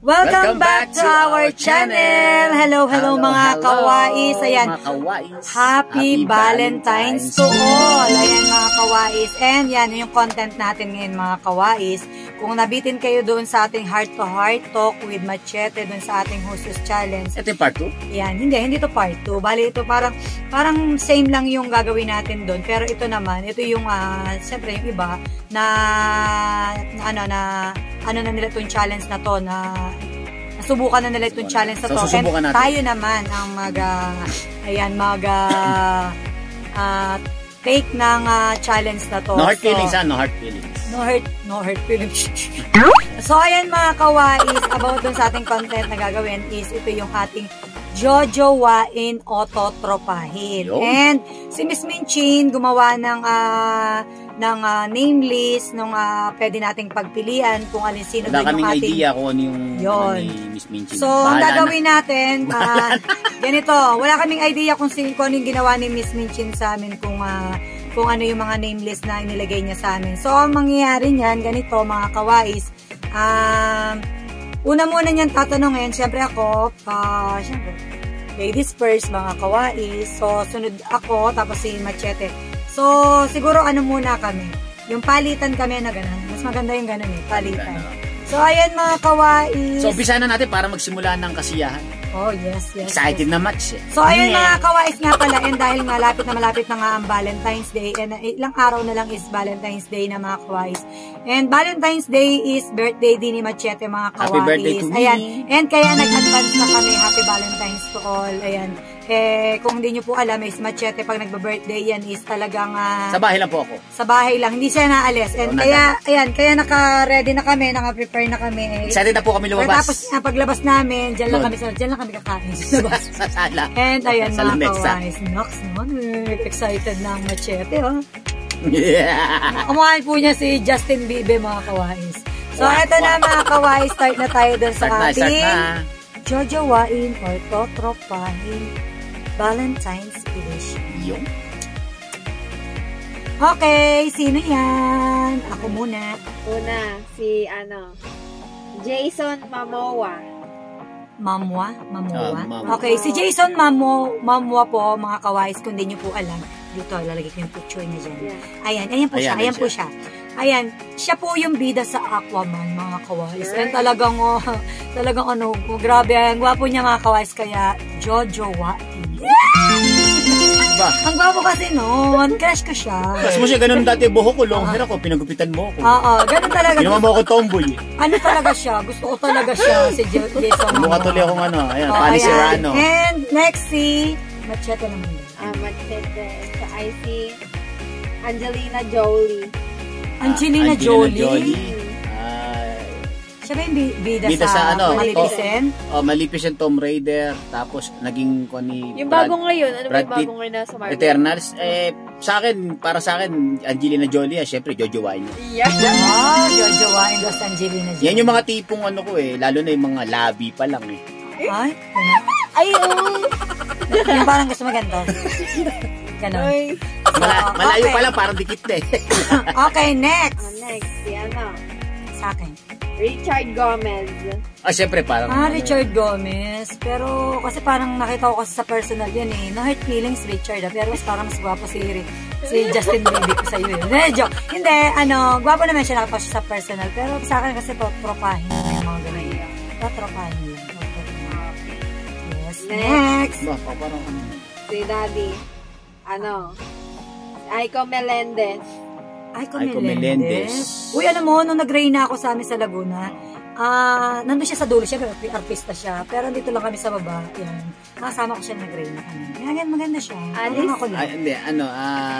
Welcome back to our channel! Hello mga kawais! Ayan, Happy Valentine's to all! Ayan mga kawais. And yan, yung content natin ngayon mga kawais. Kung nabitin kayo doon sa ating heart-to-heart talk with Machete, doon sa ating hostess challenge. Ito yung part 2? Yan, hindi to part 2. Bali, ito parang same lang yung gagawin natin doon. Pero ito naman, ito yung, siyempre yung iba, ano na nila itong challenge na to, nasubukan na nila itong challenge na to. So, and natin. Tayo naman ang take ng challenge na to. No hard feelings, no hard feelings. No hurt feelings. So, ayan mga kawais, about dun sa ating content na gagawin is ito yung ating jojowain o totropahin. And si Miss Minchin gumawa ng name list nung pwede nating pagpilian kung alin sino wala doon yung ating idea kung ano yung ni Miss Minchin. So, ang gagawin natin, ganito, wala kaming idea kung ano yung ginawa ni Miss Minchin sa amin kung ano yung mga name list na inilagay niya sa amin. So, ang mangyayari niyan, ganito mga kawais, una muna niyan tatanungin, syempre ako, syempre, ladies first mga kawais. So, sunod ako, tapos si Machete. So, siguro ano muna kami, yung palitan kami na gano'n. Mas maganda yung gano'n palitan. So, ayan mga kawais. So, umpisa na natin para magsimula ng kasiyahan. Oh, yes. Excited na match eh. So, ayun mga kawais nga pala, and dahil nga malapit na nga ang Valentine's Day, and ilang araw na lang is Valentine's Day na mga kawais. And Valentine's Day is birthday din ni Machete mga kawais. Happy birthday to me. Ayan. And kaya nag-advance na kami, Happy Valentine's to all. Ayan. Kung hindi nyo po alam, is Machete pag nagba-birthday yan is talagang sa bahay lang po ako. Sa bahay lang, hindi siya naalis. And kaya naka-ready na kami, naka-prepare na kami. Excited na po kami lumabas. Tapos paglabas namin, dyan lang kami kakain sa labas. Sa sala. And ayan mga kawais, Nox, no? Excited na ang Machete, oh. Yeah. Kumain po niya si Justin Bieber mga kawais. So, eto na mga kawais, start na tayo dun sa ating jojowain or totropahin Valentine's Edition. Yung? Okay, sino yan? Ako muna. Una, si Jason Momoa. Mamwa? Okay, si Jason Momoa po, mga kawais, kung di nyo po alam. Dito, lalagay ko yung picture niya dyan. Yeah. Ayan po siya. Ayan, siya po yung bida sa Aquaman, mga kawais. And talagang grabe, ang gwapo niya mga kawais, kaya jojowain. Diba? Ang gwapo kasi noon, crush ko siya. Mas mo siya, ganun dati buhok ko, long hair ako, pinagupitan mo ako. Oo, ganun talaga. Ginawa mo ako tomboy. Ano talaga siya? Gusto ko talaga siya, si Jason Momoa. Mukha tuloy akong Fanny Serrano. And next si Machete naman. Machete. Sa si Angelina Jolie. Angelina Jolie. Siya ba yung bida sa Maleficent? Maleficent, Tomb Raider, tapos naging yung bagong ngayon, ano ba yung bagong ngayon na sa Marvel? Eternals. Para sa akin, Angelina Jolie, syempre, jojowain niya. Yeah. Jojowain dos Angelina Jolie. Yan yung mga tipong lalo na yung mga labi pa lang eh. Ay, yung parang gusto maganda. Ganon. Malayo pa lang, parang dikit na eh. Okay, next. Next, si sa akin. Richard Gomez. Syempre parang Richard Gomez. Pero kasi parang nakita ko kasi sa personal yan eh. No hurt feelings, Richard. Pero parang mas gwapo si Justin Bieber ko sa'yo eh. Joke. Hindi, gwapo naman siya nakita sa personal. Pero sa akin kasi totropahin yung mga ganyan. Totropahin lang. Yes, next. Parang Si Daddy. Aiko Melendez. Aiko Melendez. Uy, nung nag-rain na ako sa amin sa Laguna, nandun siya sa dulo siya, artista siya, pero dito lang kami sa baba, yan. Kasama ko siya nag-rain na kami. Kaya maganda siya. Alice?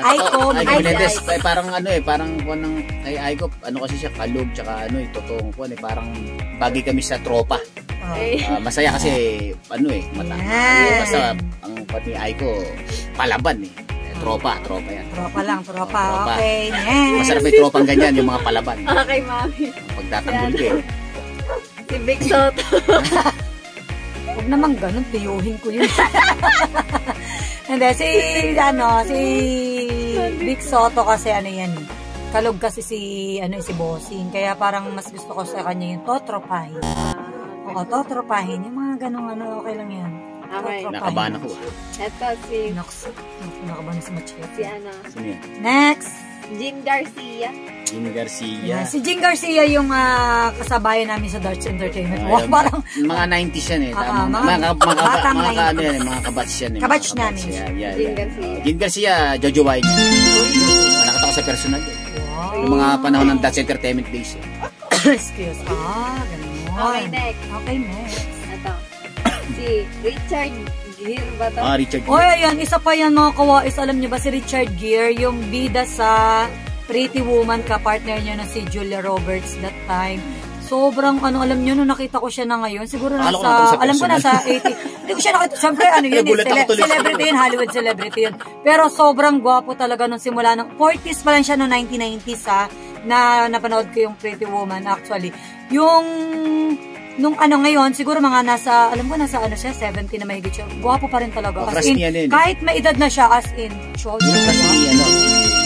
Aiko Melendez. Parang parang kay Aiko, kasi siya, kalog, tsaka totoong parang bagay kami sa tropa. Masaya kasi, mata. Basta, ang pati Aiko, palaban eh. Tropa yan. Tropa. Okay, next. Masarap may tropang ganyan, yung mga palaban. Okay, mami. Pagtatanggol ka eh. Si Vic Soto. Huwag naman ganun, tiyuhin ko yun. Hindi, si Vic Soto kasi yan. Kalog kasi si Bossing. Kaya parang mas gusto ko sa kanya yung totropahin. Oo, totropahin. Yung mga ganong ano, okay lang yan. Okay. Nakabahan ako. Ito si Nakabahan na si Machete. si ano, Sino yan? Next! Jim Garcia. Jim Garcia. Si Jing Garcia yung kasabayan namin sa Darts Entertainment. Ayun, Parang mga 90s yan eh. Tama. batang Mga ano yan eh, mga kabats yan eh. Kabats mga namin. Yan. Jim Garcia. Jim Garcia, Jojo White. Nakita ko sa personal yun. wow. Yung mga panahon ng Darts Entertainment days eh. Excuse. Ganun. Okay, next. Okay, next. Ito. Si Richard Gere ba to? Richard O, ayan, isa pa yan mga kawais. Alam niyo ba si Richard Gere, yung bida sa Pretty Woman, ka-partner niya na si Julia Roberts that time. Sobrang, alam niyo, nung nakita ko siya na ngayon, siguro alam ko nasa 80. Hindi ko siya nakita. Siyempre, yun, celebrity yun, Hollywood celebrity yun. Pero sobrang gwapo talaga nung simula ng 40s pa lang siya noong 1990s na napanood ko yung Pretty Woman actually. Yung nung ngayon, siguro mga nasa, alam ko nasa siya, 70 na mahigit siya. Gwapo pa rin talaga. As in, kahit may edad na siya, as in,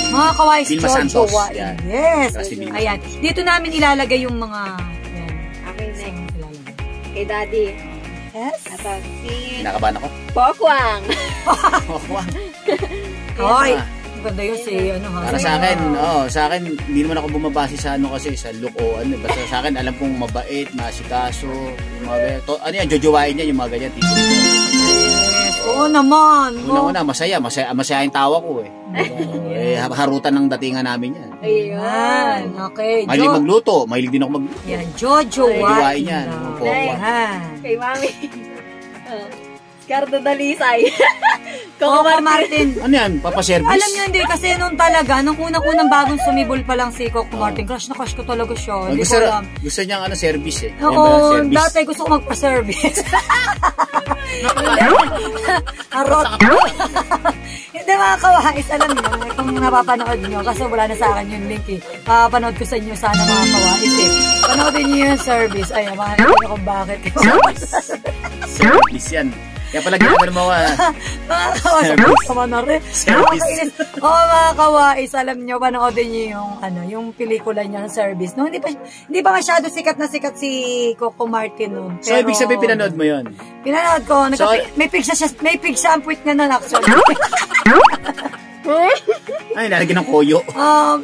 mga kawais, Jojo. Yes. Ayan. Dito namin ilalagay yung mga, yan. Okay, next. Kay Daddy. Yes. Ito, si Nakabahan ako. Pokwang. Hoy. Maganda yun si, Para sa akin, hindi naman ako bumabase sa kasi sa look o basta sa akin, alam kong mabait, masikaso, yung mga jojowain niya, yung mga ganyan. Yes. Oo naman. Una, masaya yung tawa ko eh. Harutan ng datingan namin yan. Ayun. Okay. Mahilig magluto, mahilig din ako magluto. Yan, jojowain yan. Kay Mami. Cardo Dalisay. Coco Martin. Ano yan? Papaservice? Alam niyo hindi kasi nung unang-unang bagong sumibol pa lang si Coco Martin, crush na crush ko talaga siya. Hindi ko alam. Gusto niya service eh. Oo, dati gusto ko magpa-service. Harot. Hindi mga kawais, alam niyo, kung napapanood niyo, kasi wala na sa akin yung link eh. Papanood ko sa inyo sana mga kawais eh. Panoodin niyo yung service. Ay, mahanap niyo kung bakit. Service yan. Kaya pala ginagawa ng mga service. Mga kawais, alam nyo, panoodin nyo yung pelikula niya ng service. No, hindi pa masyado sikat na sikat si Coco Martin noon. So, ibig sabihin pinanood mo yun? Pinanood ko. May pig siya ang puwit niya nun actually. Ay, nilagyan ng koyo.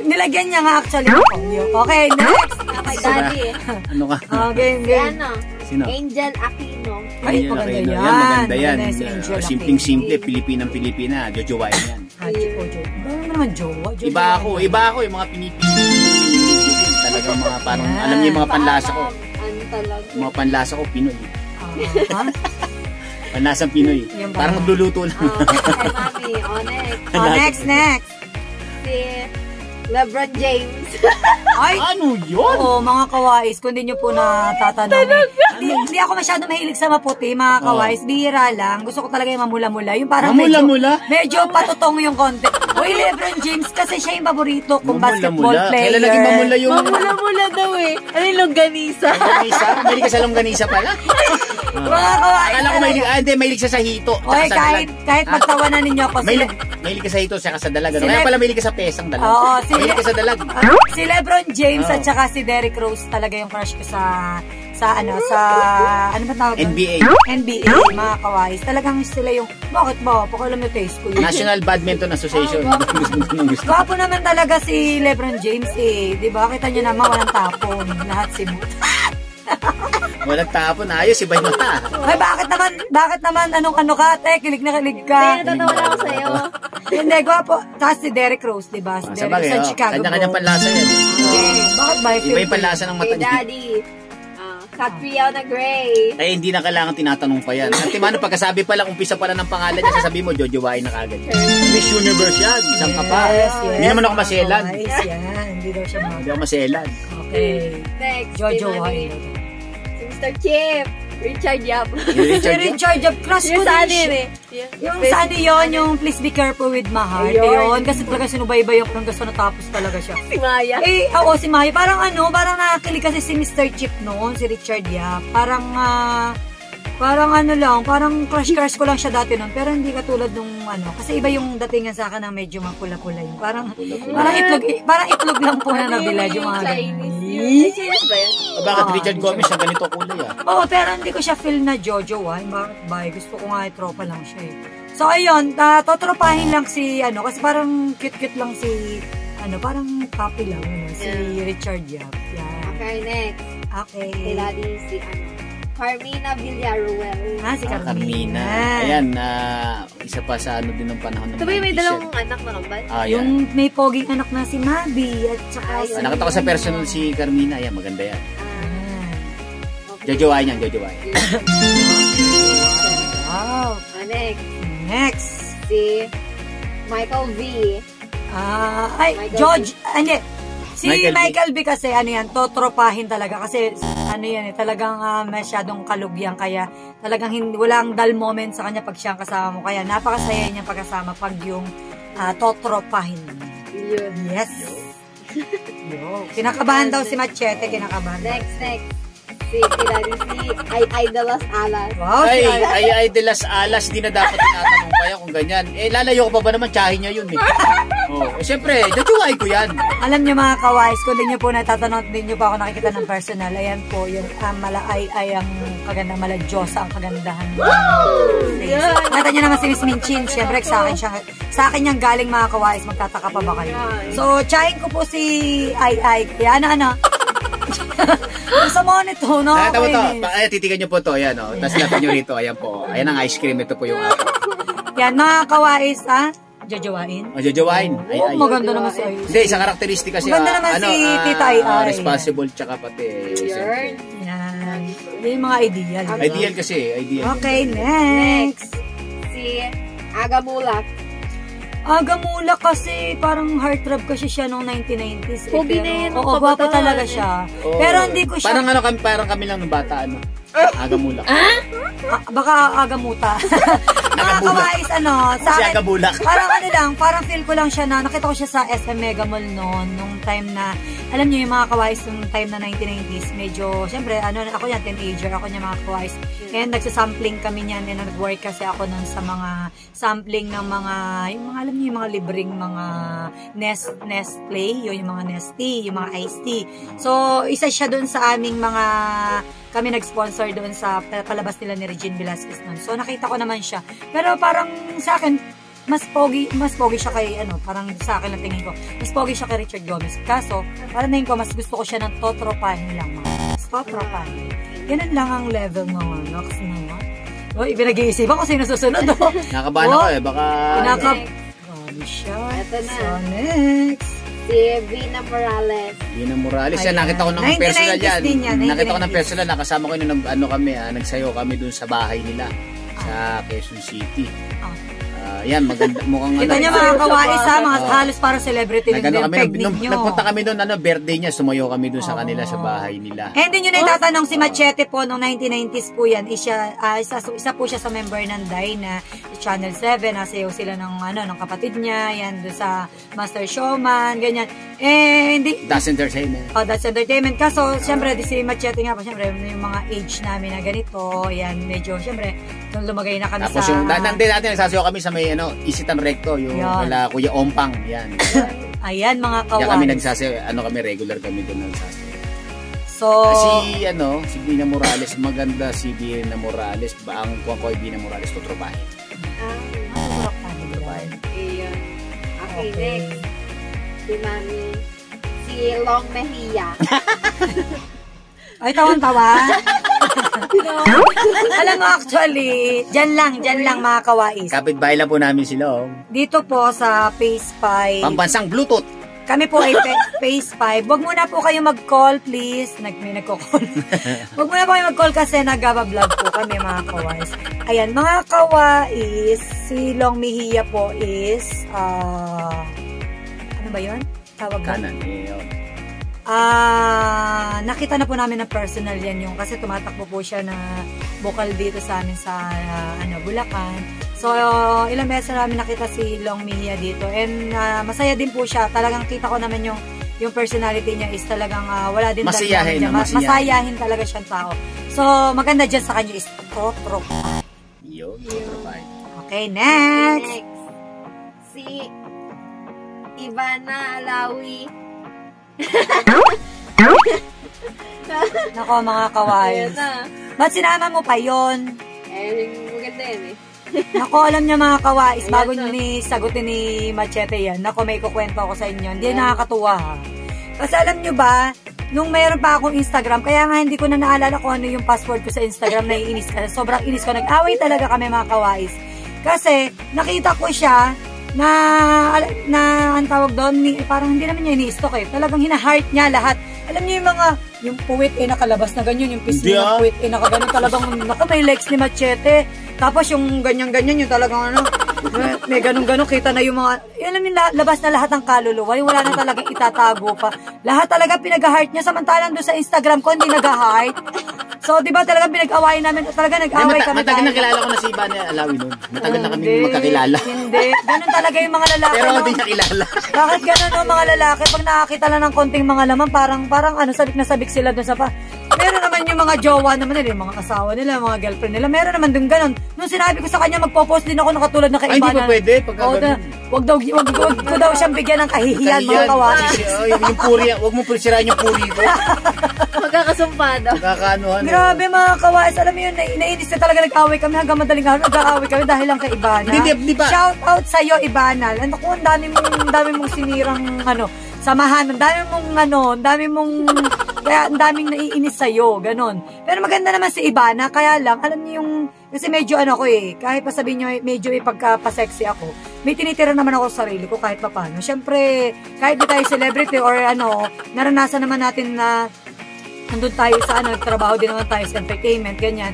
Nilagyan niya nga actually ng koyo. Okay, next. Kay Daddy. Ano ka? Game. Sino? Angel Aquino. Ay, maganda yan. Maganda yan. Simpleng-simple. Pilipinang-Pilipina. Jojowain yan. Ano naman jowa? Iba ako. Yung mga pinipili. Talagang mga parang, alam niyo yung mga panlasa ko. Ano talaga? Yung mga panlasa ko, Pinoy. Panlasang Pinoy. Parang magluluto lang. Kay Mami. Next. Si LeBron James. Ay, ano yun? Oo, mga kawais, kung di nyo po natatanong. Hindi ako masyado mahilig sa maputi, mga kawais. Bihira lang. Gusto ko talaga yung mamula-mula. Yung parang medyo patutong yung konti. Uy, LeBron James, kasi siya yung paborito kong basketball player. Kailan naging mamula yung... Mamula daw eh. Ano yung longganisa? Mahilig ka sa longganisa pala? Mga kawais. Akala ko mahilig siya sa hito. Uy, kahit magtawanan ninyo ako. Mahilig ka sa hito, saka sa dalag. Kaya pala mahilig ka sa pesang dalag. Oo, mahilig ka sa dalag. Si LeBron James at saka si Derrick Rose talaga yung crush ko sa ano ba tawag? NBA, mga kawais. Talagang sila yung, bakit ba? Pakialam yung taste ko yun. National Badminton Association. Gusto. Gwapo naman talaga si LeBron James eh. Diba? Kita nyo naman, walang tapon. Lahat simut. Walang tapon. Ayos, iba yung mata. Ay, bakit naman, ano ka? Kilig na kilig ka. Natatawa na ako sa'yo. Hindi, gwapo. Tapos si Derrick Rose, diba? Si Derrick Rose sa Chicago. Kanya-kanyang panlasa yan. Bakit ba? Iba yung panlasa ng mata niya. Hey, Daddy. Catriona Gray. Eh, hindi na kailangan tinatanong pa yan. Antimano, pagkasabi pa lang, umpisa pa lang ng pangalan niya, sasabi mo, jojowain na kagad. Miss Universe yan. Isang ka pa. Hindi naman ako maselan. Hindi daw siya Hindi ako maselan. Okay. Next. Jojowain. Si Mr. Chip. Richard Yap. Si Richard Yap. Crush ko din siya. Yung saan yun, yung Please Be Careful with My Heart. Ayun. Kasi talaga sinubaybay yung hanggang sa natapos talaga siya. Si Maya. Oo, si Maya. Parang nakakilig kasi si Mr. Chip noon, si Richard Yap. Parang Parang ano lang, parang crush ko lang siya dati nun. Pero hindi katulad nung ano. Kasi iba yung datingan sa akin na medyo mapula-pula yung. Parang itlog lang po na nabilad yung mga Chinese yun. Chinese ba yan? Bakit Richard Gomez ang ganito kulay Oo, pero hindi ko siya feel na Jojo Bakit ba? Gusto ko nga tropa lang siya So ayun, totropahin lang si ano. Kasi parang cute-cute lang si ano, parang copy lang si Richard Yap. Yan. Okay, next. Okay. Sila din si ano. Carmina Villaruel. Si Carmina. Ayan, isa pa sa ano din ng panahon ng ito ba yung may dalawang anak na kambal? Yung may poging anak na si Mabi at saka nakita ko sa personal si Carmina. Ayan, maganda yan. Jojowain yan, jojowain. Wow. Next. Si Michael V. George, si Michael B kasi ano yan, totropahin talaga kasi ano yan talagang masyadong kalugyan kaya talagang walang dull moment sa kanya pag siya kasama mo kaya napakasaya niya pagkasama pag yung totropahin. Yun. Yes. Kinakabahan daw si Machete, kinakabahan. Next. Si Ay de las Alas. Wow, Ay de las Alas, di na dapat tinatanong pa yan kung ganyan. Lalayo ko pa ba naman, tsahin niya yun siyempre, jojowain ko yan. Alam niyo mga kawais, kung di niyo po natatanong, di niyo pa ako nakikita ng personal, ayan po, yung ay ang kaganda, maladyosa ang kagandahan. Nakita niyo naman si Miss Minchin, siyempre sa akin niyang galing mga kawais, magtataka pa ba kayo? So, tsahin ko po si Ay, kaya ano, sa monitor, no? Tama to. Titigan nyo po to. Ayan, Tapos lapin nyo rito. Ayan po. Ayan ang ice cream. Ito po yung Yan, mga kawais, Jojowain? Jojowain. Maganda naman si Ay. Hindi, isang karakteristik kasi. Maganda naman si Tita Ay. Responsible tsaka pati. Yan. Yan yung mga ideal. Ideal kasi. Ideal. Okay, next. Si Agamulak. Agamula kasi parang heartthrob kasi siya noong 1990s. Pogi na yun. Oo, gwapo talaga siya. Pero hindi ko siya... Parang kami lang ng bata, Agamulak. Baka agamuta. Mga kawais, sa akin, parang feel ko lang siya na, nakita ko siya sa SM Mega Mall noon, nung time na, alam niyo yung mga kawais, nung time na 1990s, medyo, syempre, ako yan, teenager, ako niya mga kawais, and nagsasampling kami niyan, and nag-work kasi ako nun sa mga sampling ng mga, alam niyo yung mga libreng mga Nestle, yung mga Nestea, yung mga iced tea. So, isa siya dun sa aming mga, kami nag-sponsor doon sa palabas nila ni Regine Velasquez noon. So, nakita ko naman siya. Pero parang sa akin, mas pogi siya kay, parang sa akin lang tingin ko, mas pogi siya kay Richard Gomez. Kaso, parang tingin ko, mas gusto ko siya ng totropahin lang. Totropahin. Ganun lang ang level mga knocks na. Ibinag-iisipan ko sino susunod. Nakabahan ako baka... Grabe siya. Ito na. So, next. Si Vina Morales. Vina Morales. Yan, nakita ko ng personal yan. Nakita ko ng personal. Nakasama ko yun nagsayo kami dun sa bahay nila. Sa Quezon City. Yan, maganda. Mukhang kita niya mga kawais mga halos para celebrity nung nagpunta kami doon, birthday niya, sumayo kami doon sa kanila sa bahay nila. And then yun na itatanong si Machete po noong 1990s po yan. Isa po siya sa member ng DAI na Channel 7. Nasayaw sila ng kapatid niya. Yan, doon sa Master Showman, ganyan. Hindi. That's Entertainment. That's Entertainment. Kaso, syempre, si Machete nga po, syempre, yung mga age namin na ganito, yan, medyo, syempre, nung lumagay na kami tapos yung, natin nagsasayaw kami sa may, Isitan Recto, yung wala Kuya Ompang, yan. Ayan, mga kawais. Yan kami nagsasayaw, regular kami doon nagsasayaw. So, si Vina Morales, maganda si Vina Morales, ang kuha ko ay Vina Morales, tutropahin. Tutropahin. Okay, next. Si Mami, si Long Mejia. Ay, tawan-tawa. Alam mo, actually, dyan lang mga kawais. Kapitbahay lang po namin sila. Dito po sa Phase 5. Pambansang Bluetooth. Kami po ay Phase 5. Huwag muna po kayo mag-call, please. May nagko-call. Huwag muna po kayo mag-call kasi nag-vlog po kami, mga kawais. Ayan, mga kawais, si Long Mejia po is, ano ba yun? Tawag kanan, nakita na po namin na personal yan yung kasi tumatakbo po siya na bukal dito sa amin sa Bulacan. So, ilang beses na namin nakita si Long Mejia dito and masaya din po siya. Talagang kita ko naman yung yung personality niya is talagang wala din Masiyahin, masayahin talaga siyang tao. So, maganda dyan sa kanya is tropa. Yun, tropa. Okay, next. Si Ivana Alawi. Nako, mga kawais. Ba't sinama mo pa yun? Maganda yan eh. Nako, alam niya mga kawais, bago niyo sagutin ni Machete yan, nako, may kukwento ako sa inyo. Hindi nakakatuwa ha. Kasi alam niyo ba, nung mayroon pa akong Instagram, kaya nga hindi ko na naalala kung ano yung password ko sa Instagram, naiinis ka. Sobrang inis ko. Nag-away talaga kami mga kawais. Kasi, nakita ko siya na ang tawag doon, parang hindi naman niya ini-stalk eh. Talagang hina-heart niya lahat. Alam niyo yung puwit nakalabas na ganyan, yung pisngi ng puwit nakaganon talagang, naku, may likes ni Machete. Tapos yung ganyan-ganyan, yung talagang may ganun-ganun, kita na yung mga, alam niyo, labas na lahat ng kaluluwa, yung wala na talagang itatago pa. Lahat talaga pinag-heart niya, samantalang doon sa Instagram ko, hindi nag-heart. So, di ba talagang pinag-awayan namin, talaga nag-away kami. Matagal na kilala ko na si Ivana Alawi nun. Matagal na kami magkakilala. Hindi, ganun talaga yung mga lalaki. Pero hindi niya kilala. Bakit ganun yung mga lalaki? Pag nakakita lang ng konting mga laman, parang sabik na sabik sila doon sa pa. Meron naman yung mga jowa naman nila, yung mga asawa nila, mga girlfriend nila. Meron naman din ganun. Nung sinabi ko sa kanya, magpo-post din ako na katulad na kay Ivana. Ay, hindi pa pwede. Wag ko daw siyang bigyan ng kahihiyan, mga kawasis. Yung puri, wag mo sirain yung puri ko. Magkakasumpado. Magkakaanuhan. Grabe mga kawasis. Alam mo yun, naiinis na talaga nag-away kami hanggang madaling araw. Nag-away kami dahil lang kay Ivana. Hindi pa. Shout out sa'yo, Ivana. Ano ko, ang dami mong sinirang, samahan. Ang daming naiinis sa'yo. Ganon. Pero maganda naman si Ivana. Kaya lang, alam niyo yung, kasi medyo kahit pa sabihin nyo, medyo ipagka-sexy ako, may tinitira naman ako sa sarili ko kahit pa paano. Siyempre, kahit di tayo celebrity or naranasan naman natin na nandun tayo sa trabaho din naman tayo sa entertainment, ganyan.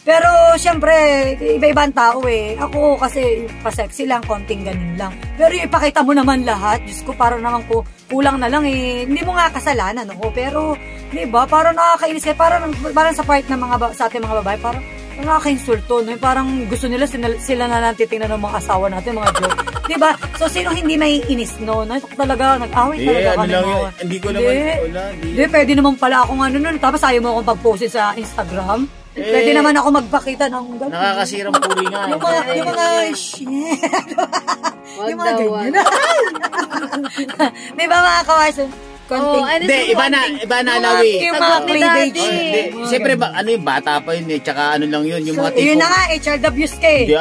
Pero, siyempre, iba-ibang tao eh. Ako kasi, pa-sexy lang, konting ganun lang. Pero yung ipakita mo naman lahat, Diyos ko, parang naman kulang na lang eh. Hindi mo nga kasalanan ako. Pero, di ba, parang nakakainis kayo. Parang sa part ng sa ating mga babae, parang nakaka-insulto. No? Parang gusto nila, sila na lang titingnan ng mga asawa natin, mga joke. Di ba? So, sino hindi may inis, no? Talaga, nag-away talaga kami. Hindi ko naman, Hindi, pwede naman pala akong Tapos ayaw mo akong pag-post sa Instagram. Pwede naman ako magpakita ng gano'n. Nakakasirang puri nga. Yung mga shit. Yung mga ganyan. Di ba mga kawasan? Hindi, Ivana Alawi. Yung mga playdate. Siyempre, yung bata pa yun eh. Tsaka lang yun, yung mga tipong. Yun na nga, HRWs ka eh.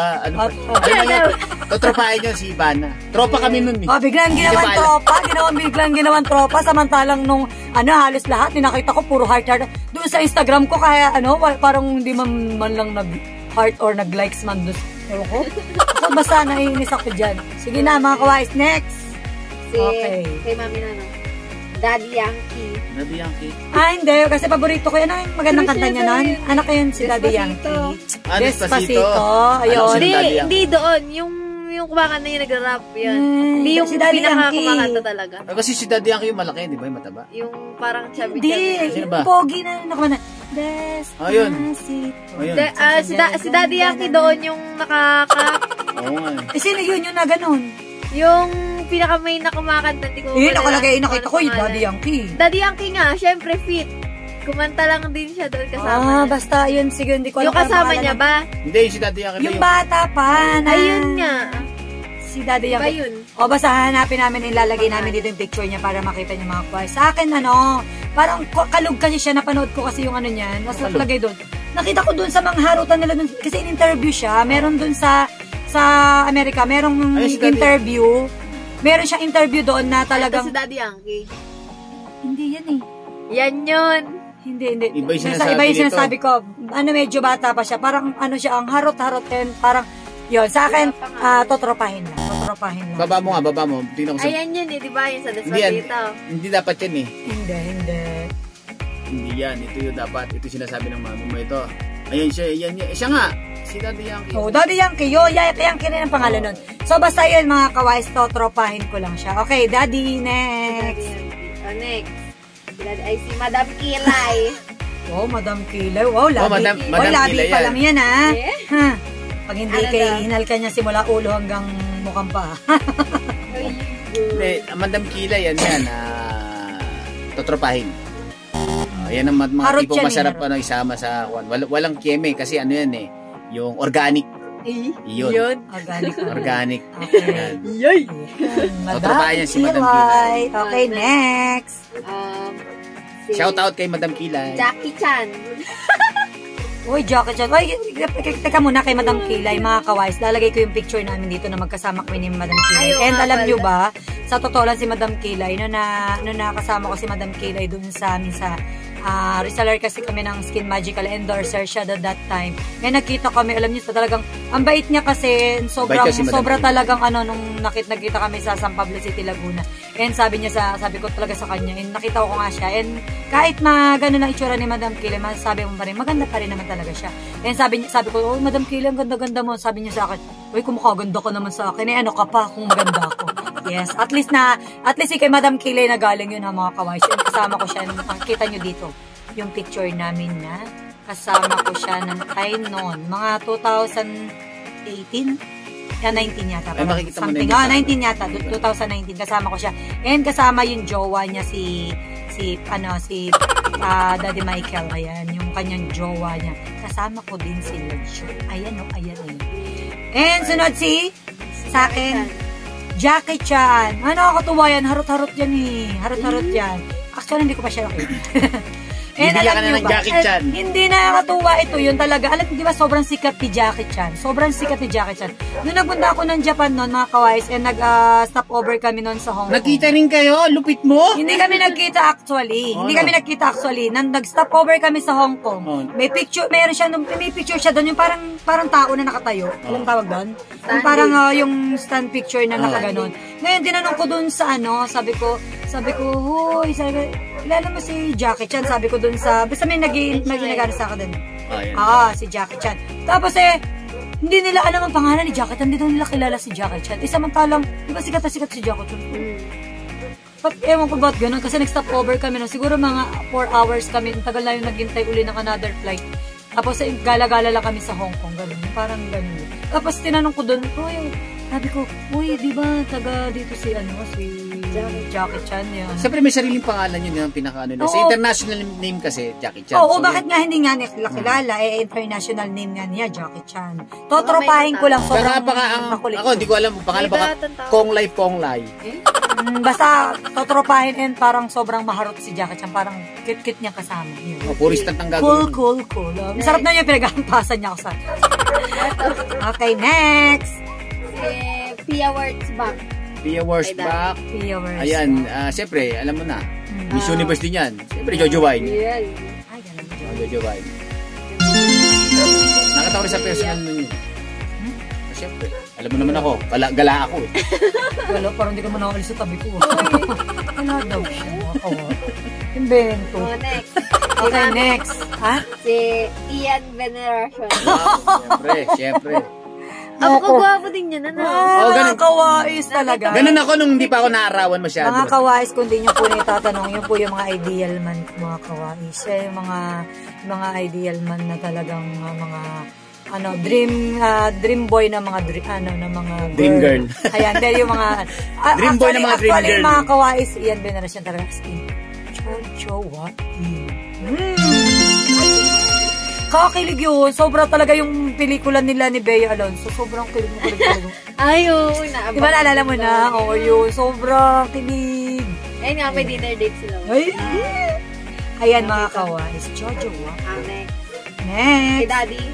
Totropahin yun si Ivana. Tropa kami nun eh. Biglang ginawan tropa. Samantalang nung halos lahat, nakita ko puro heart. Doon sa Instagram ko, kaya parang hindi man lang nag-heart or nag-likes man doon. Ewan ko. So, basta naiinis ako dyan. Sige na, mga kawais. Next! Okay. Kay Mami Nano. Daddy Yankee. Daddy Yankee? Hindi. Kasi paborito ko yan. Ang magandang kanta niya nun. Anak ko yun si Daddy Yankee. Despacito. Ayun. Hindi doon. Yung kumakanta niya nag-rap yan. Hindi yung si Daddy pinaka-kumakanta talaga. Kasi si Daddy Yankee yung malaki, di ba? Yung mataba. Yung parang chubby. Hindi. Sino ba? Pogi na nakamana. Despacito. Si Daddy Yankee doon yung nakaka... Oo nga. Sino yun yung na ganun? Yung pinaka-main na kumakanta. Nakalagay, nakita ko yung Daddy Yankee. Daddy Yankee nga, syempre fit. Kumanta lang din siya doon kasama. Basta yun, sige, hindi ko alam. Yung kasama niya ba? Hindi, si Daddy Yankee. Yung bata pa na. Ayun nga. Si Daddy Yankee. Ba yun? Basta hanapin namin, ilalagay namin dito yung picture niya para makita niyo mga kuwais. Sa akin, parang kalug kasi siya, napanood ko kasi yung niyan. Nasa lagay doon. Nakita ko doon sa mga harutan nila doon, kasi in-interview siya. Meron doon sa Amerika, merong interview. Meron siyang interview doon na talagang... Ito si Daddy Yankee. Hindi yan eh. Yan yun. Hindi. Iba yung sinasabi ko. Medyo bata pa siya. Parang siya, ang harot-harot and parang, yun, sa akin, totropahin lang. Baba mo. Tingnan ko sa... Ayan yun eh, di ba? Yung sa Despacito. Hindi dapat yan eh. Hindi yan. Ito yung dapat. Ito sinasabi ng mami mo ito. Ayan siya. Siya nga. Si Daddy Yankee. Daddy Yankee. Yankee rin ang pangalan nun. So, basta yun mga kawais, totropahin ko lang siya. Okay, Daddy, next. Next. Ay, si Madam Kilay. Madam Kilay. Wow, labi. Labi pa lang yan, ha? Yeah. Pag hindi hinal ka niya simula ulo hanggang mukhang pa. Madam Kilay, yan. totropahin. Yan ang mga Harot tipong yan, masarap harot. isama sa walang kieme kasi ano yan yung organic. Yun. Organic. Okay. Yay! Totropahin yan si Madam Kilay. Okay, next. Shout out kay Madam Kilay. Jackie Chan. Uy, Jackie Chan. Uy, teka muna kay Madam Kilay, mga kaways. Lalagay ko yung picture namin dito na magkasama kami ni Madam Kilay. Ayaw, And alam pala. nyo ba, sa totoo lang si Madam Kilay, no nakasama ko si Madam Kilay dun sa amin sa reseller kasi kami ng Skin Magical, endorser siya that time. Ngayon nakita kami, alam niyo talagang ang bait niya kasi Bait kasi, Madam sobra Kilay. talagang nung nagkita kami sa San Pablo City, Laguna. And sabi ko talaga sa kanya, and nakita ko nga siya. And kahit gano'n ang itsura ni Madam Kilay, sabi mo pa rin, maganda pa rin naman talaga siya. And sabi ko, oh Madam Kilay, ang ganda-ganda mo. Sabi niya sa akin, uy, kung makaganda ka naman sa akin, ano ka pa kung maganda ako. Yes, at least kay Madam Kilay na galing yun mga kaways. And kasama ko siya, kita nyo dito yung picture namin na kasama ko siya ng time noon, mga 2018, 19 yata. Ay, makikita mo na Something. yung 19 yata, 2019 kasama ko siya. And kasama yung jowa niya si Daddy Michael, ayan, yung kanyang jowa niya. Kasama ko din si Ledsho. Ayan. And sunod sa akin, Jackie Chan. Nakakatuwa yan, harot-harot yan harot-harot yan. Actually, hindi ko pa siya nakita. And Bibigyan ka alam na nyo ng ba, Jackie Chan. hindi nakakatuwa ito, yun talaga. Alam, di ba, sobrang sikat ni Jackie Chan. Sobrang sikat ni Jackie Chan. Nung nagpunta ako ng Japan noon, mga kaways, and nag-stop over kami noon sa Hong Kong. Nakita rin kayo? Lupit mo? Hindi kami nagkita actually. Nag-stop over kami sa Hong Kong. May picture siya doon, yung parang tao na nakatayo. Anong tawag doon? Yung parang yung stand picture na nakaganon. Ngayon, tinanong ko doon sa sabi ko, huy, kilala mo si Jackie Chan? Sabi ko doon basta may nag-inagano sa akin doon. Si Jackie Chan. Tapos hindi nila alam ang pangalan ni Jackie Chan. Hindi daw nila kilala si Jackie Chan. Samantalang, di ba sikat na sikat si Jackie Chan? Ewan ko ba't ganun. Kasi nag-stop over kami. Siguro mga 4 hours kami. Tagal na yung naghintay uli ng another flight. Tapos gala-gala lang kami sa Hong Kong. Ganun. Parang ganun. Tapos tinanong ko doon, sabi ko, di ba taga dito si Jackie Chan yun. Siyempre may sariling pangalan yun yung pinaka-ano na. Sa international name kasi, Jackie Chan. Oo, bakit nga hindi nga nila kilala? International name nga niya, Jackie Chan. Totropahin ko lang. Pero Sobrang makulit. ako hindi ko alam pangalan baka Kong Lai. Basta totropahin and parang sobrang maharot si Jackie Chan. Parang cute-cute niya kasama. Puristan ang gagawin. Cool. Masarap na yung pinag-ampasan niya ako sa. Okay, next. Pia Wurtzbach. Pia Wurtzbach. Pia Wurtzbach. Ayan, siyempre, alam mo na. Miss Universe din yan. Siyempre, Jojo Wine. Yan. Ay, ganun. Jojo Wine. Nakatawa rin sa personal nun yun. Siyempre, alam mo naman ako, gala ako eh. Wala, parang hindi ka mo nakalis sa tabi ko. Wala daw siya. Invento. Next. Okay, next. Ha? Si Ian Veneracion. Siyempre. Ako gwapo din yan, ano? Mga kawais talaga. Ganun ako nung hindi pa ako naarawan masyado. Mga kawais, kung di nyo po na itatanong, yun po yung mga ideal man, mga kawais. Yung mga ideal man na talagang mga dream boy na mga dream girl. Ayan, dahil yung mga dream boy na mga dream girl. Actually, mga kawais, Ian Veneracion talaga. Jowa. Kakakilig yun. Sobra talaga yung pelikula nila ni Bea Alonso. Sobrang kilig talaga. Ay, oo. Di ba naalala mo na? Oo, yun. Sobrang kilig. Ayun nga, may dinner date sila. Ay! Ayan mga kawais. Jojo. Next. Si Daddy.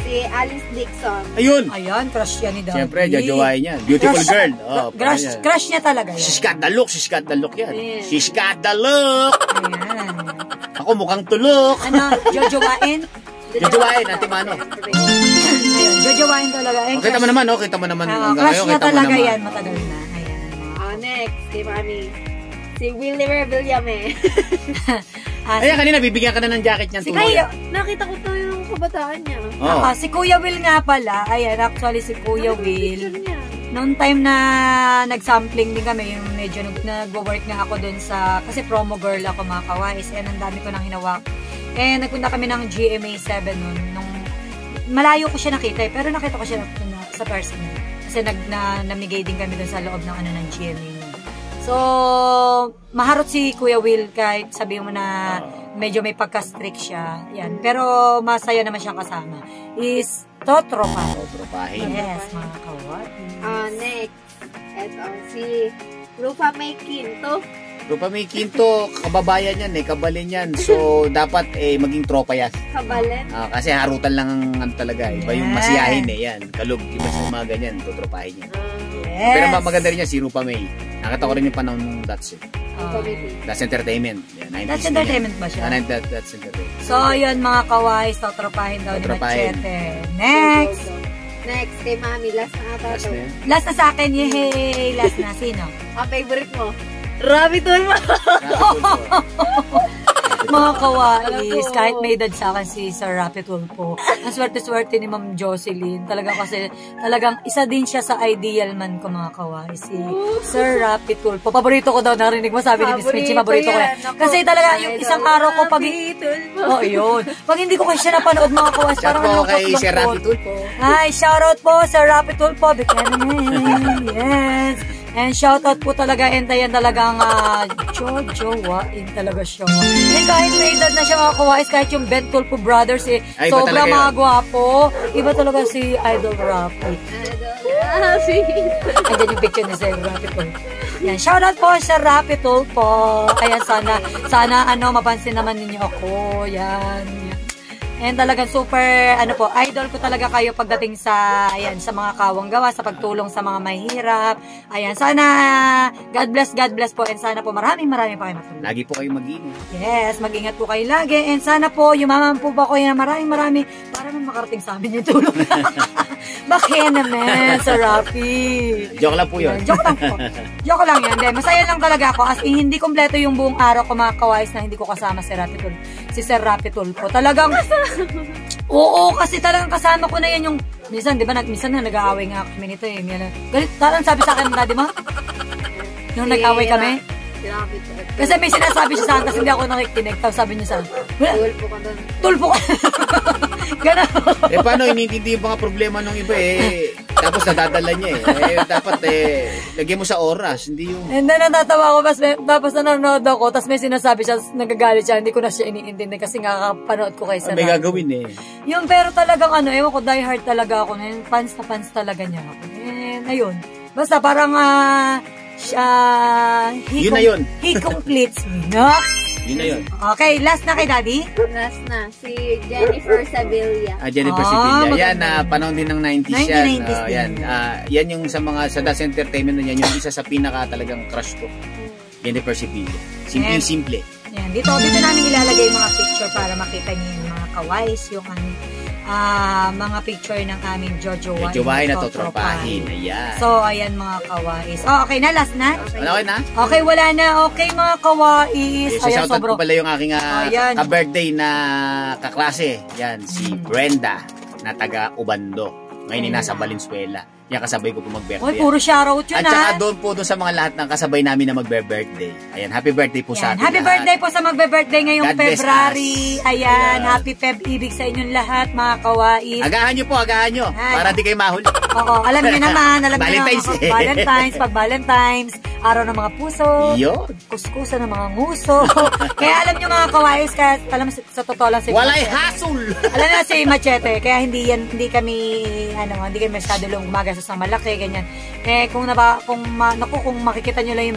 Si Alice Dixon. Ayun. Ayan, crush yan ni Daddy. Siyempre, Jojowain yan. Beautiful girl. Crush niya talaga yan. She's got the look yan. Yeah. She's got the look. Ayan. Ako mukhang tulok. Jojowain? Jojowain, Ate Mano. Ayun, Jojowain talaga. Kita mo naman, kita mo naman. Crush niya talaga yan, matagal na. Ayan. Next, si Mami. Si Willie Revillame. Ayan, kanina, bibigyan ka na ng jacket niyan. Nakita ko to yung kabataan niya. Si Kuya Will nga pala. Ayan, actually si Kuya Will. Noong time na nag-sampling din kami, yung medyo nag-work nga ako dun kasi promo girl ako mga kawais, and ang dami ko nang hinawak. Nagpunta kami ng GMA 7 nung malayo ko siya nakita pero nakita ko siya sa personal. Kasi namigay din kami dun sa loob ng ng GMA nun. So, maharot si Kuya Will kahit sabihin mo na medyo may pagka-strict siya. Yan. Pero masaya naman siyang kasama. Is Totropahin. Totropahin. Yes, mga kawaii. Next. Ito, si Rufa May Quinto. Rufa May Quinto, kababayan yan kabalin yan. So, dapat maging tropa yan. Kabalin? Kasi harutan lang ang talaga. Iba yung masiyahin yan. Kalug, iba sa mga ganyan, totropahin yan. Yes. Pero maganda rin yan si Rufa May. Nakita ko rin yung panahon ng That's That's Entertainment. Yeah, That's Entertainment ba siya? That's Entertainment. So, yun mga kawaii, totropahin daw ni Machete. Next! Next, kay Mami. Last na ata to. Last na sa akin, yehey! Last na, sino? Ang favorite mo? Rabbit Hole mo! Mga kawais, kahit may edad sa akin si Sir Rapi Tulfo, ang swerte-swerte ni Ma'am Jocelyn. Talaga kasi, talagang isa din siya sa ideal man ko mga kawais. Si Sir Rapi Tulfo. Paborito ko daw, narinig mo, sabi ni Miss Mitchie, paborito ko yan. Kasi talaga, yung isang araw ko pag... Oh, yun. Pag hindi ko kasi siya napanood mga kawais, parang ano kay Sir Rapi Tulfo. Hi, shoutout po Sir Rapi Tulfo. Yes. And shoutout po talaga, and yan talagang jojowain talaga siya. And kahit may edad na siya mga kawais, kahit yung Ben Tulfo Brothers sobrang mga gwapo. Iba talaga si Idol Rapi. Ayan yung picture ni Sir Rapi Tulfo. Yan, shoutout po Sir Rapi Tulfo. Ayan, sana mapansin naman ninyo ako. Yan. And talagang super, idol ko talaga kayo pagdating sa, sa mga kawang gawa, sa pagtulong sa mga mahirap. Ayan, sana, God bless po, and sana po marami pa kayo matulong. Lagi po kayo mag-ingat. Yes, mag-ingat po kayo lagi, and sana po, yumaman po ba ko yan marami, para man makarating sa amin yung tulong. Bakit naman, Sir Rafi? Joke lang po yun. Joke lang yan. Masaya lang talaga ako, as in, hindi kompleto yung buong araw ko mga kawais na hindi ko kasama si Sir Rapi Tulfo. Talagang, oo, kasi talagang kasama ko na yan yung, minsan, di ba, minsan na nag-aaway nga kami nito Galit, talagang sabi sa akin na, di ba? Nung nag-aaway kami. Kasi may sinasabi siya sa akin, kasi hindi ako nakikinig. Tapos sabi niya sa akin, Tulfo ka doon. Tulfo ka. Gano'n. Paano, inintindi yung mga problema ng iba tapos nadadala niya dapat lagyan mo sa oras, hindi yung... And then natatawa ko, tapos nanonood ako, tapos may sinasabi siya, nagagalit siya, hindi ko na siya iniintindi kasi nga kakapanood ko kay Sir. May gagawin Yung pero talagang ewan ko, die hard talaga ako na yun, fans na fans talaga niya ako. And ayun, basta parang he completes me, no? Yun na yun. Okay, last na kay Daddy? Last na, si Jennifer Sevilla. Jennifer Sevilla. Yan, panahon din ng 90s yan. 1990s yan. Yan yung sa That's Entertainment na yan, yung isa sa pinaka talagang crush ko. Jennifer Sevilla. Simple. Yan. Dito namin ilalagay yung mga picture para makita niyo yung mga kawais, yung mga picture ng aming jojowain na totropahin. Ayan. So, ayan mga kawais. Oh, okay na, last na? Okay na? Okay, wala na. Okay mga kawais. Ayan, shoutout ko pala yung aking ka-birthday na kaklase. Yan, si Brenda na taga Ubando. Ngayon nasa Valenzuela. Yan, kasabay ko po mag-birthday. Uy, puro shoutout yun. At saka doon po sa mga lahat ng kasabay namin na magbe-birthday. Ayan, happy birthday po sa atin happy lahat. Birthday po sa magbe-birthday ngayong February. Ayan, happy Feb ibig sa inyong lahat, mga kawais. Agahan nyo po, para di kayo mahuli. Oo, alam niyo naman. Valentine's. Pag Valentine's, araw ng mga puso. Yun. Kuskusan ng mga nguso. Kaya alam niyo mga kawais, kaya alam sa totoo lang si Walay hasul. Alam na si Machete, kaya hindi kami masyado lang gumagastos ng malaki, ganyan. Kung makikita nyo lang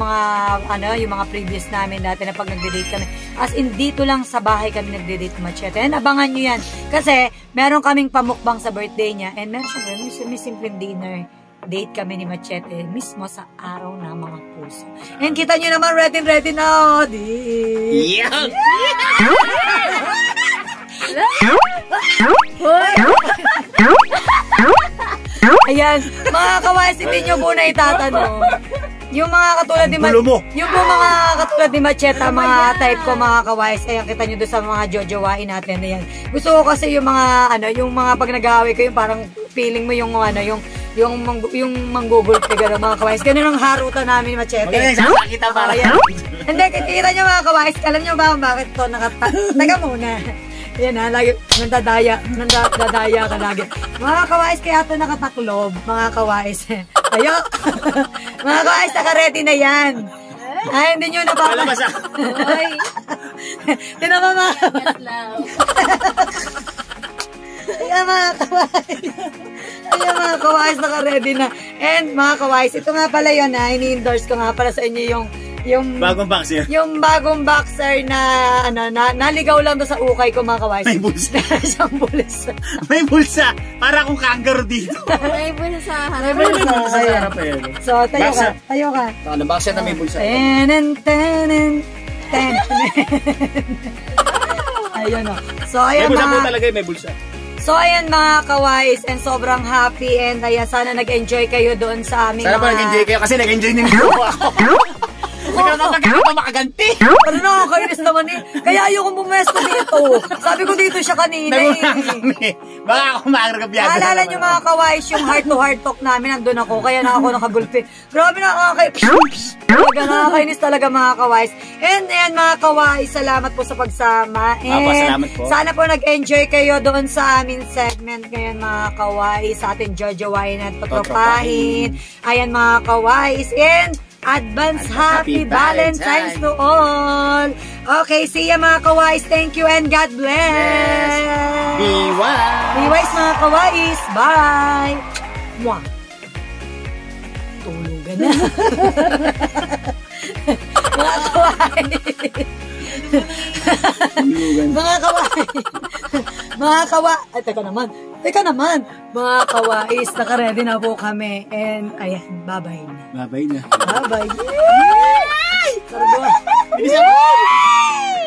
yung mga previous namin dati na pag nagde-date kami. As in, dito lang sa bahay kami nagde-date ni Machete. And abangan nyo yan. Kasi, meron kaming pamukbang sa birthday niya. And meron siya, may simpleng dinner date kami ni Machete mismo sa araw ng mga puso. And kita nyo naman, ready na. Yeah! Ayan, mga kawais, hindi nyo po na itatanong. Yung mga katulad ni Macheta, mga type ko mga kawais, ayan, kita nyo doon sa mga jojowain natin. Ayan. Gusto ko kasi yung mga pag nag-aaway ko, yung parang feeling mo yung manggugulpe gano'n mga kawais. Ganun ang harutan namin ni Machete. Kita para yan. Hindi, kita nyo mga kawais, alam nyo ba bakit ito taga muna. Yan lagi, nandadaya ka lagi. Mga kawais, kaya ito nakataklob, mga kawais. Ayo! Mga kawais, naka-ready na yan. Ay, hindi nyo napapanood. Palabas ako. Oy. Tinamama. Katlaw. Ayan mga kawais. Ayan mga kawais, naka-ready na. And mga kawais, ito nga pala yun ha, ini-endorse ko nga pala sa inyo yung Bagong boxer. yung bagong boxer na naligaw lang do sa ukay ko mga kawais. May bulsa. Isang bulsa. May bulsa. Para akong kangaroo dito. May bulsa sa harap. May bulsa. Sa Ayan. harap eh. So, tayo ka. Boxer. Tayo ka. Ano, boxer na may bulsa. Tenen. Ayun o. So, May ayan bulsa po mga... talaga, may bulsa. So, ayan mga kawais, and sobrang happy, and ayan, sana nag-enjoy kayo doon sa aming Sana pa nag-enjoy kayo kasi nag-enjoy din ako. Nagkakaroon pa makaganti. Ano nakakainis naman eh. Kaya ayokong bumesto dito. Sabi ko dito siya kanina eh. Nagunang kami. Baka ako makaragabiyado. Naalala nyo mga kawais, yung heart-to-heart talk namin, nandun ako, kaya na ako nakagulpi. Grabe nakakainis talaga mga kawais. And ayan mga kawais, salamat po sa pagsama. And salamat po. sana po nag-enjoy kayo doon sa aming segment ngayon mga kawais, sa ating jojowain at patropahin. Ayan mga kawais. And advance happy Valentine's to all. Okay, see ya mga kawais. Thank you and God bless. Be wise. Be wise mga kawais. Bye. Mwah. Tulugan na. Mga kawais. Mga kawais. Mga kawais. Ay, teka naman. Mga kawais, naka-ready na po kami. And, ayan, bye-bye na. Babay na. Bye-bye. Yay! Sargo. Bilisan mo!